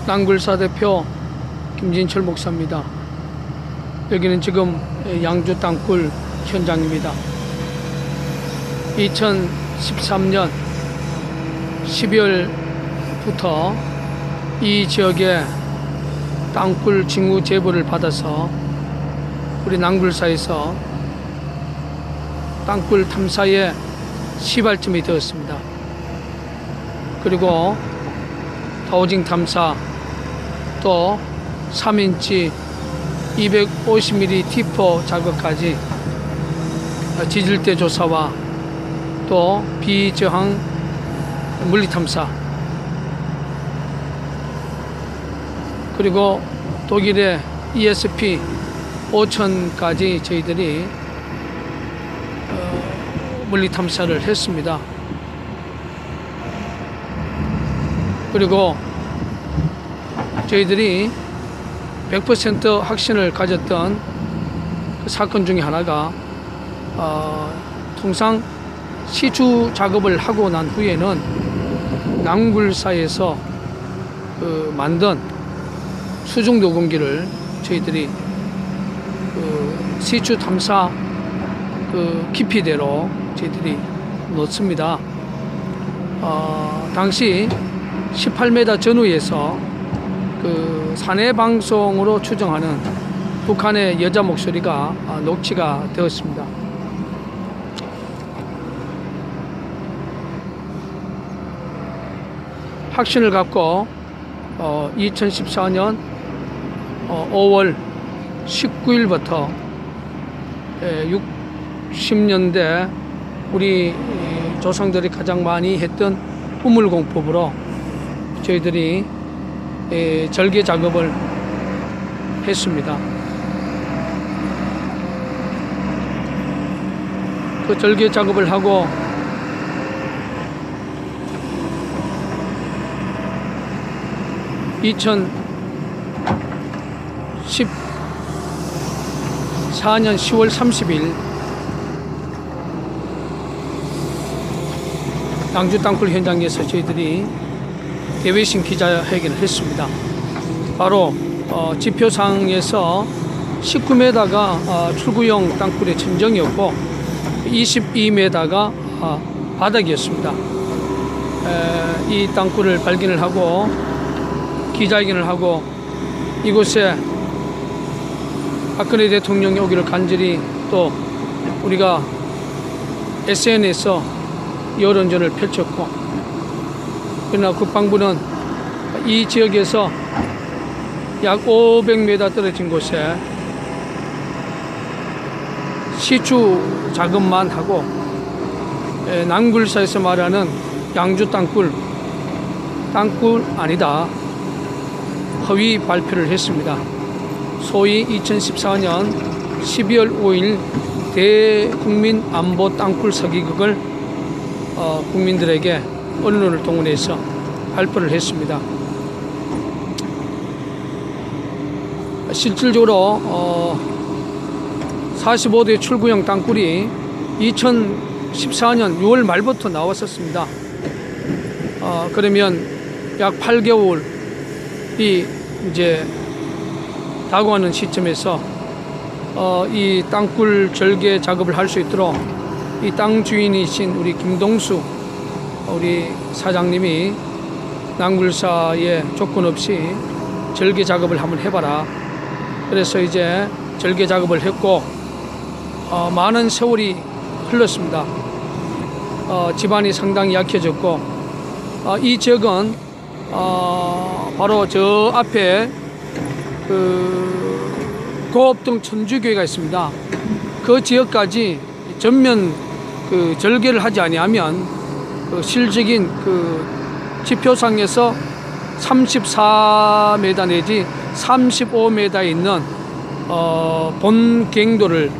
낭굴사 대표 김진철 목사입니다. 여기는 지금 양주 땅굴 현장입니다. 2013년 12월부터 이 지역에 땅굴 징후 제보를 받아서 우리 낭굴사에서 땅굴 탐사에 시발점이 되었습니다. 그리고 더우징 탐사, 또 3인치 250mm 티퍼 작업까지 지질대 조사와 또 비저항 물리 탐사, 그리고 독일의 ESP 5000까지 저희들이 물리 탐사를 했습니다. 그리고 저희들이 100% 확신을 가졌던 그 사건 중에 하나가 통상 시추 작업을 하고 난 후에는 낭굴사에서 만든 수중 녹음기를 저희들이 시추 탐사 깊이대로 저희들이 놓습니다. 당시 18m 전후에서 사내 방송으로 추정하는 북한의 여자 목소리가 녹취가 되었습니다. 확신을 갖고 2014년 5월 19일부터 60년대 우리 조상들이 가장 많이 했던 우물공법으로 저희들이 절개 작업을 했습니다. 그 절개 작업을 하고 (2014년 10월 30일) 양주 땅굴 현장에서 저희들이 대외신 기자회견을 했습니다. 바로 지표상에서 19m가 출구용 땅굴의 천정이었고 22m가 바닥이었습니다. 이 땅굴을 발견을 하고 기자회견을 하고 이곳에 박근혜 대통령이 오기를 간절히 또 우리가 SNS에서 여론전을 펼쳤고, 그러나 국방부는 이 지역에서 약 500m 떨어진 곳에 시추 작업만 하고 낭굴사에서 말하는 양주 땅굴 아니다, 허위 발표를 했습니다. 소위 2014년 12월 5일 대국민 안보 땅굴 서기극을 국민들에게 언론을 동원해서 발표를 했습니다. 실질적으로 45대 출구형 땅굴이 2014년 6월 말부터 나왔었습니다. 그러면 약 8개월이 이제 다가오는 시점에서 이 땅굴 절개 작업을 할 수 있도록 이 땅 주인이신 우리 김동수 우리 사장님이 낭굴사에 조건 없이 절개 작업을 한번 해봐라. 그래서 이제 절개 작업을 했고 많은 세월이 흘렀습니다. 집안이 상당히 약해졌고 이 지역은 바로 저 앞에 고업동 천주교회가 있습니다. 그 지역까지 전면 절개를 하지 아니하면 실적인 지표상에서 34m 내지 35m에 있는 본 갱도를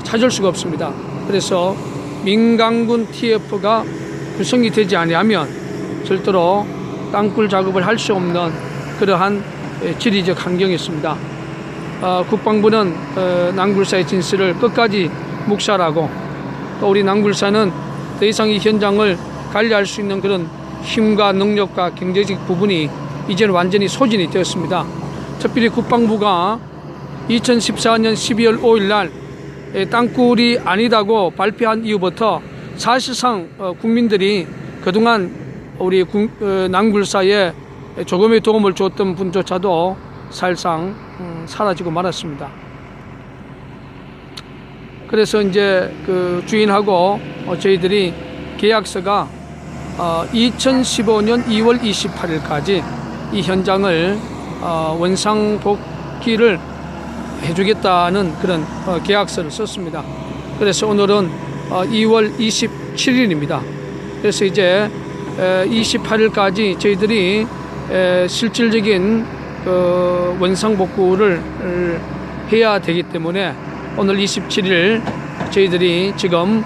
찾을 수가 없습니다. 그래서 민간군 TF가 구성이 되지 아니하면 절대로 땅굴 작업을 할 수 없는 그러한 지리적 환경이었습니다. 국방부는 낭굴사의 진실을 끝까지 묵살하고 또 우리 낭굴사는 더 이상 이 현장을 관리할 수 있는 그런 힘과 능력과 경제적 부분이 이제는 완전히 소진이 되었습니다. 특별히 국방부가 2014년 12월 5일 날 땅굴이 아니다고 발표한 이후부터 사실상 국민들이 그동안 우리 낭굴사에 조금의 도움을 줬던 분조차도 사실상 사라지고 말았습니다. 그래서 이제 그 주인하고 저희들이 계약서가 2015년 2월 28일까지 이 현장을 원상복귀를 해주겠다는 그런 계약서를 썼습니다. 그래서 오늘은 2월 27일입니다. 그래서 이제 28일까지 저희들이 실질적인 그 원상복구를 해야 되기 때문에 오늘 27일 저희들이 지금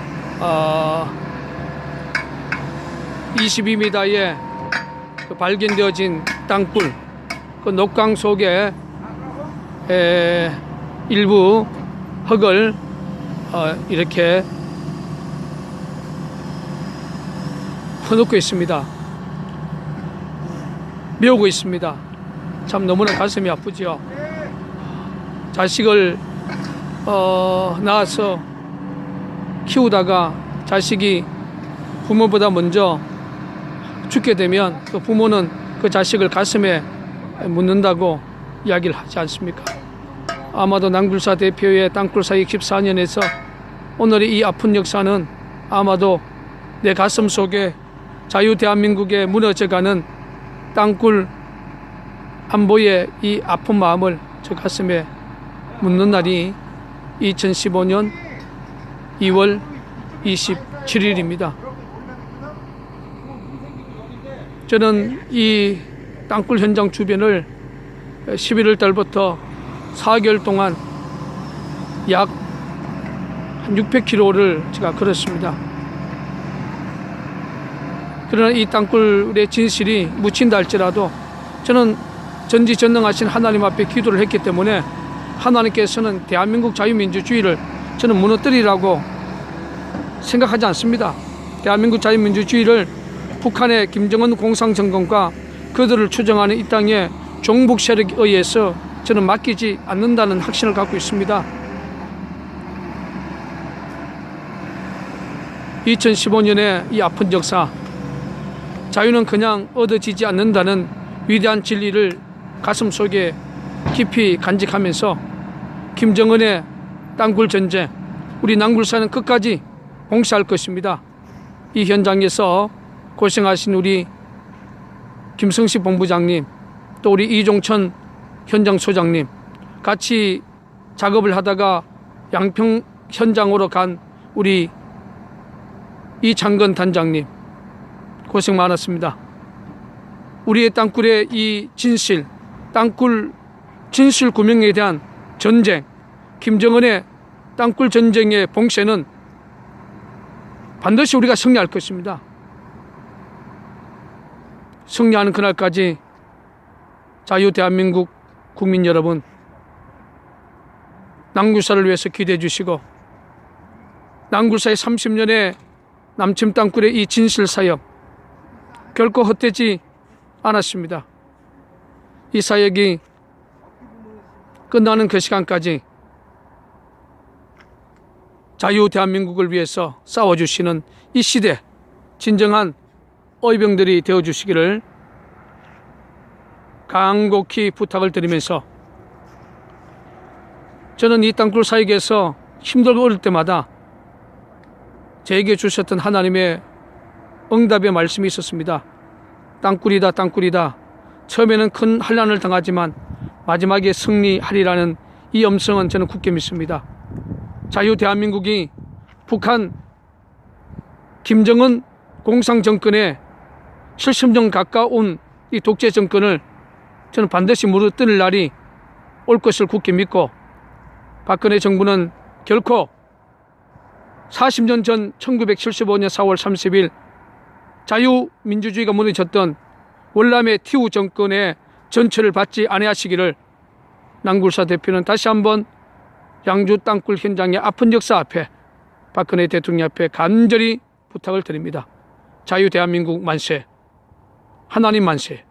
22m의 그 발견되어진 땅굴 그 녹강 속에 일부 흙을 이렇게 퍼놓고 있습니다. 메우고 있습니다. 참 너무나 가슴이 아프죠. 자식을 낳아서 키우다가 자식이 부모보다 먼저 죽게 되면 그 부모는 그 자식을 가슴에 묻는다고 이야기를 하지 않습니까? 아마도 낭굴사 대표의 땅굴 사역 14년에서 오늘의 이 아픈 역사는 아마도 내 가슴 속에 자유 대한민국에 무너져가는 땅굴 안보의 이 아픈 마음을 저 가슴에 묻는 날이 2015년 2월 27일입니다. 저는 이 땅굴 현장 주변을 11월 달부터 4개월 동안 약 600km를 제가 걸었습니다. 그러나 이 땅굴의 진실이 묻힌다 할지라도 저는 전지전능하신 하나님 앞에 기도를 했기 때문에 하나님께서는 대한민국 자유민주주의를 저는 무너뜨리라고 생각하지 않습니다. 대한민국 자유민주주의를 북한의 김정은 공산정권과 그들을 추종하는 이 땅의 종북 세력에 의해서 저는 맡기지 않는다는 확신을 갖고 있습니다. 2015년의 이 아픈 역사, 자유는 그냥 얻어지지 않는다는 위대한 진리를 가슴속에 깊이 간직하면서 김정은의 땅굴 전쟁, 우리 낭굴사는 끝까지 봉사할 것입니다. 이 현장에서 고생하신 우리 김성식 본부장님, 또 우리 이종천 현장 소장님, 같이 작업을 하다가 양평 현장으로 간 우리 이창건 단장님, 고생 많았습니다. 우리의 땅굴의 이 진실, 땅굴 진실 구명에 대한 전쟁, 김정은의 땅굴 전쟁의 봉쇄는 반드시 우리가 승리할 것입니다. 승리하는 그날까지 자유 대한민국 국민 여러분, 낭굴사를 위해서 기도해 주시고, 낭굴사의 30년의 남침 땅굴의 이 진실 사역 결코 헛되지 않았습니다. 이 사역이 끝나는 그 시간까지 자유 대한민국을 위해서 싸워주시는 이 시대 진정한 의병들이 되어주시기를 간곡히 부탁을 드리면서, 저는 이 땅굴 사역에서 힘들고 어릴 때마다 저에게 주셨던 하나님의 응답의 말씀이 있었습니다. 땅굴이다, 땅굴이다. 처음에는 큰 환난을 당하지만 마지막에 승리하리라는 이 음성은 저는 굳게 믿습니다. 자유 대한민국이 북한 김정은 공산정권의 70년 가까운 이 독재 정권을 저는 반드시 무너뜨릴 날이 올 것을 굳게 믿고, 박근혜 정부는 결코 40년 전 1975년 4월 30일 자유민주주의가 무너졌던 월남의 티우 정권의 전철을 받지 아니하시기를 낭굴사 대표는 다시 한번 양주 땅굴 현장의 아픈 역사 앞에 박근혜 대통령 앞에 간절히 부탁을 드립니다. 자유 대한민국 만세, 하나님 만세.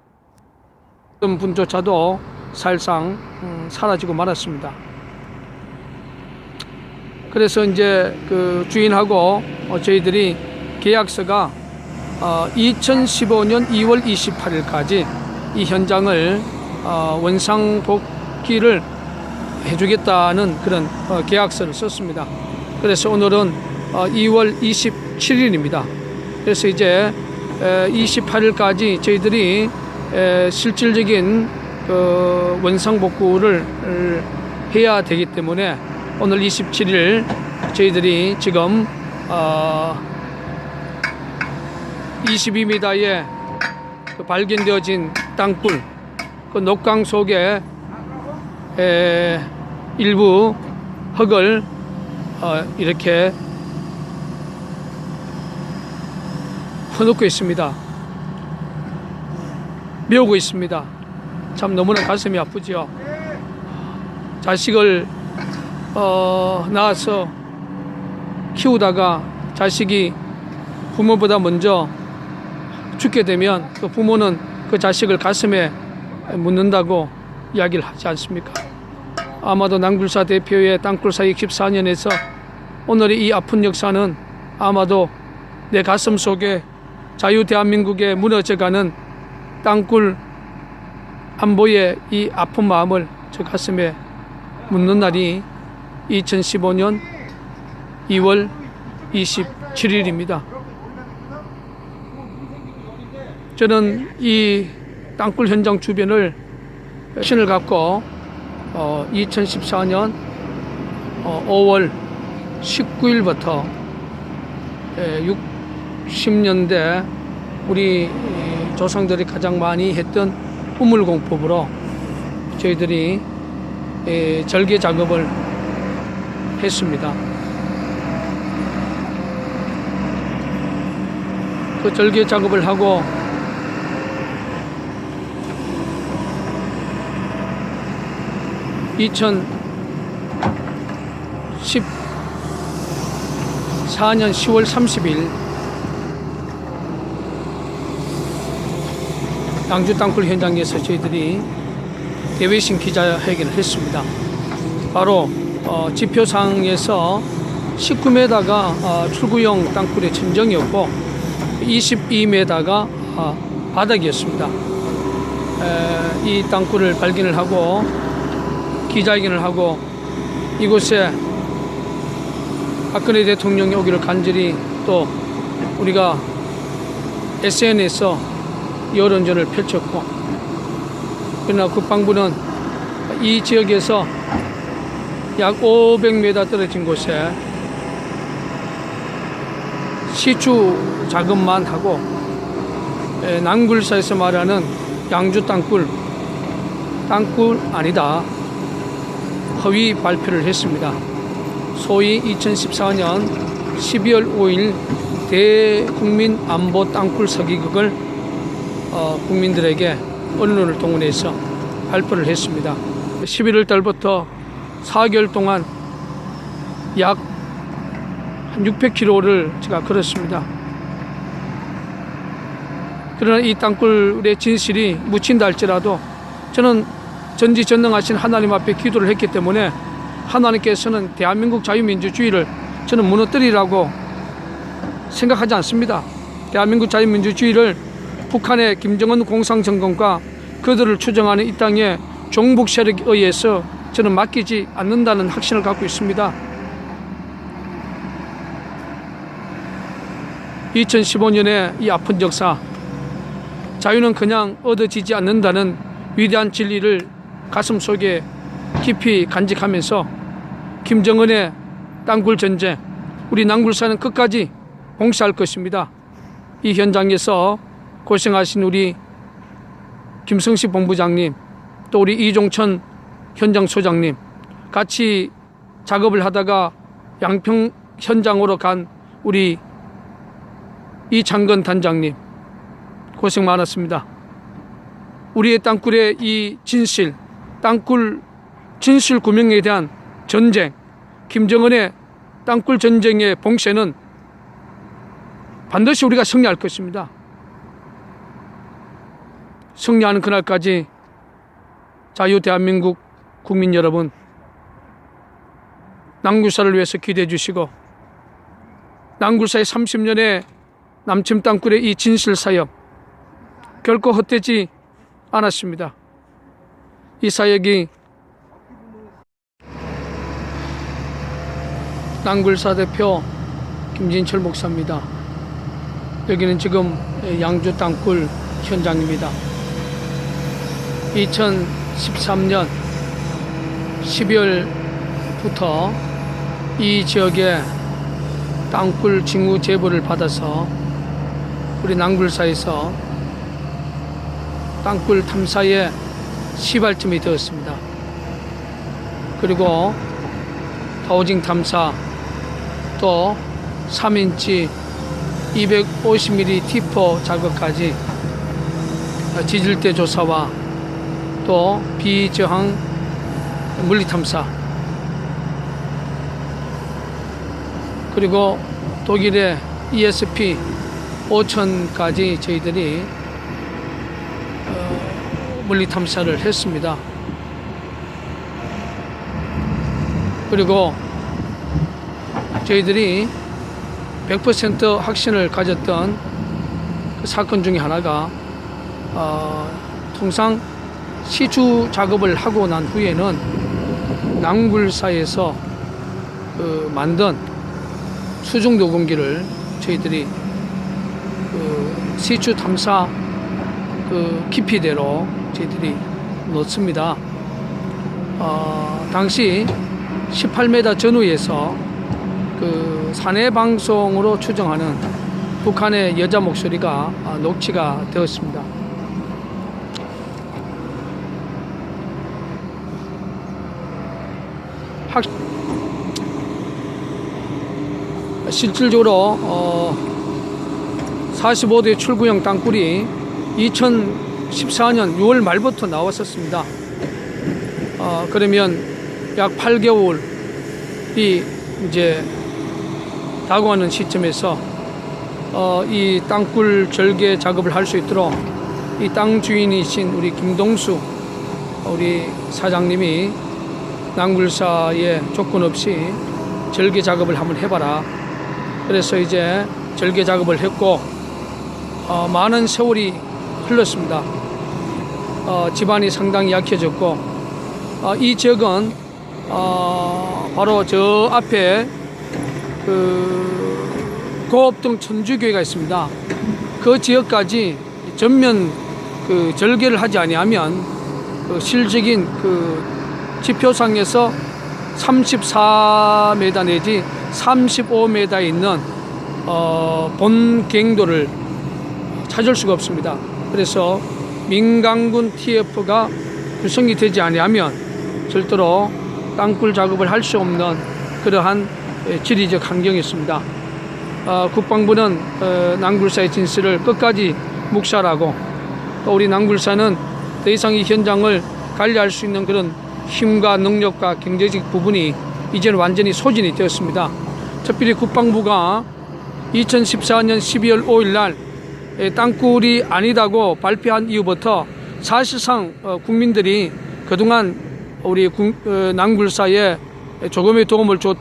어떤 분조차도 사실상 사라지고 말았습니다. 그래서 이제 그 주인하고 저희들이 계약서가 2015년 2월 28일까지 이 현장을 원상복귀를 해주겠다는 그런 계약서를 썼습니다. 그래서 오늘은 2월 27일입니다. 그래서 이제 28일까지 저희들이 실질적인 그 원상복구를 해야 되기 때문에 오늘 27일 저희들이 지금 22m의 그 발견되어진 땅굴, 그 녹강 속에 일부 흙을 이렇게 퍼놓고 있습니다. 메우고 있습니다. 참 너무나 가슴이 아프죠. 자식을 낳아서 키우다가 자식이 부모보다 먼저 죽게 되면 그 부모는 그 자식을 가슴에 묻는다고 이야기를 하지 않습니까? 아마도 낭굴사 대표의 땅굴 사익 14년에서 오늘의 이 아픈 역사는 아마도 내 가슴 속에 자유 대한민국에 무너져가는 땅굴 안보의 이 아픈 마음을 저 가슴에 묻는 날이 2015년 2월 27일입니다. 저는 이 땅굴 현장 주변을 신을 갖고 2014년 5월 19일부터 60년대 우리 조상들이 가장 많이 했던 우물공법으로 저희들이 절개 작업을 했습니다. 그 절개 작업을 하고 (2014년 10월 30일) 양주 땅굴 현장에서 저희들이 대외신 기자회견을 했습니다. 바로 지표상에서 19m가 출구용 땅굴의 천정이었고 22m가 바닥이었습니다. 이 땅굴을 발견을 하고 기자회견을 하고 이곳에 박근혜 대통령이 오기를 간절히 또 우리가 SNS에서 여론전을 펼쳤고, 그러나 국방부는 이 지역에서 약 500m 떨어진 곳에 시추 작업만 하고 낭굴사에서 말하는 양주 땅굴 아니다, 허위 발표를 했습니다. 소위 2014년 12월 5일 대국민 안보 땅굴 서기극을 국민들에게 언론을 동원해서 발표를 했습니다. 11월 달부터 4개월 동안 약 600km를 제가 걸었습니다. 그러나 이 땅굴의 진실이 묻힌다 할지라도 저는 전지전능하신 하나님 앞에 기도를 했기 때문에 하나님께서는 대한민국 자유민주주의를 저는 무너뜨리라고 생각하지 않습니다. 대한민국 자유민주주의를 북한의 김정은 공상정권과 그들을 추종하는 이 땅의 종북 세력에 의해서 저는 맡기지 않는다는 확신을 갖고 있습니다. 2015년의 이 아픈 역사, 자유는 그냥 얻어지지 않는다는 위대한 진리를 가슴속에 깊이 간직하면서 김정은의 땅굴 전쟁, 우리 낭굴사는 끝까지 봉사할 것입니다. 이 현장에서 고생하신 우리 김성식 본부장님, 또 우리 이종천 현장 소장님, 같이 작업을 하다가 양평 현장으로 간 우리 이창건 단장님, 고생 많았습니다. 우리의 땅굴의 이 진실, 땅굴 진실 구명에 대한 전쟁, 김정은의 땅굴 전쟁의 봉쇄는 반드시 우리가 승리할 것입니다. 승리하는 그날까지 자유 대한민국 국민 여러분, 낭굴사를 위해서 기도해 주시고, 낭굴사의 30년의 남침 땅굴의 이 진실 사역 결코 헛되지 않았습니다. 이 사역이 낭굴사 대표 김진철 목사입니다. 여기는 지금 양주 땅굴 현장입니다. 2013년 12월부터 이 지역에 땅굴 징후 제보를 받아서 우리 낭굴사에서 땅굴 탐사에 시발점이 되었습니다. 그리고 타우징 탐사, 또 3인치 250mm 티퍼 작업까지 지질대 조사와 또 비저항 물리 탐사, 그리고 독일의 ESP 5000까지 저희들이 물리 탐사를 했습니다. 그리고 저희들이 100% 확신을 가졌던 그 사건 중에 하나가 통상 시추 작업을 하고 난 후에는 낭굴사에서 만든 수중 녹음기를 저희들이 시추 탐사 깊이대로 저희들이 놓습니다. 당시 18m 전후에서 사내 방송으로 추정하는 북한의 여자 목소리가 녹취가 되었습니다. 실질적으로 45대 출구형 땅굴이 2014년 6월 말부터 나왔었습니다. 그러면 약 8개월이 이제 다가오는 시점에서 이 땅굴 절개 작업을 할 수 있도록 이 땅 주인이신 우리 김동수 우리 사장님이 낭굴사에 조건 없이 절개 작업을 한번 해봐라. 그래서 이제 절개 작업을 했고 많은 세월이 흘렀습니다. 집안이 상당히 약해졌고 이 지역은 바로 저 앞에 고업동 천주교회가 있습니다. 그 지역까지 전면 절개를 하지 아니하면 실적인 지표상에서 34m 내지 35m에 있는 본갱도를 찾을 수가 없습니다. 그래서 민간군 TF가 구성이 되지 아니하면 절대로 땅굴 작업을 할 수 없는 그러한 지리적 환경이었습니다. 국방부는 낭굴사의 진실을 끝까지 묵살하고 또 우리 낭굴사는 더 이상 이 현장을 관리할 수 있는 그런 힘과 능력과 경제적 부분이 이제는 완전히 소진이 되었습니다. 특별히 국방부가 2014년 12월 5일 날 땅굴이 아니다고 발표한 이후부터 사실상 국민들이 그동안 우리 낭굴사에 조금의 도움을 줬던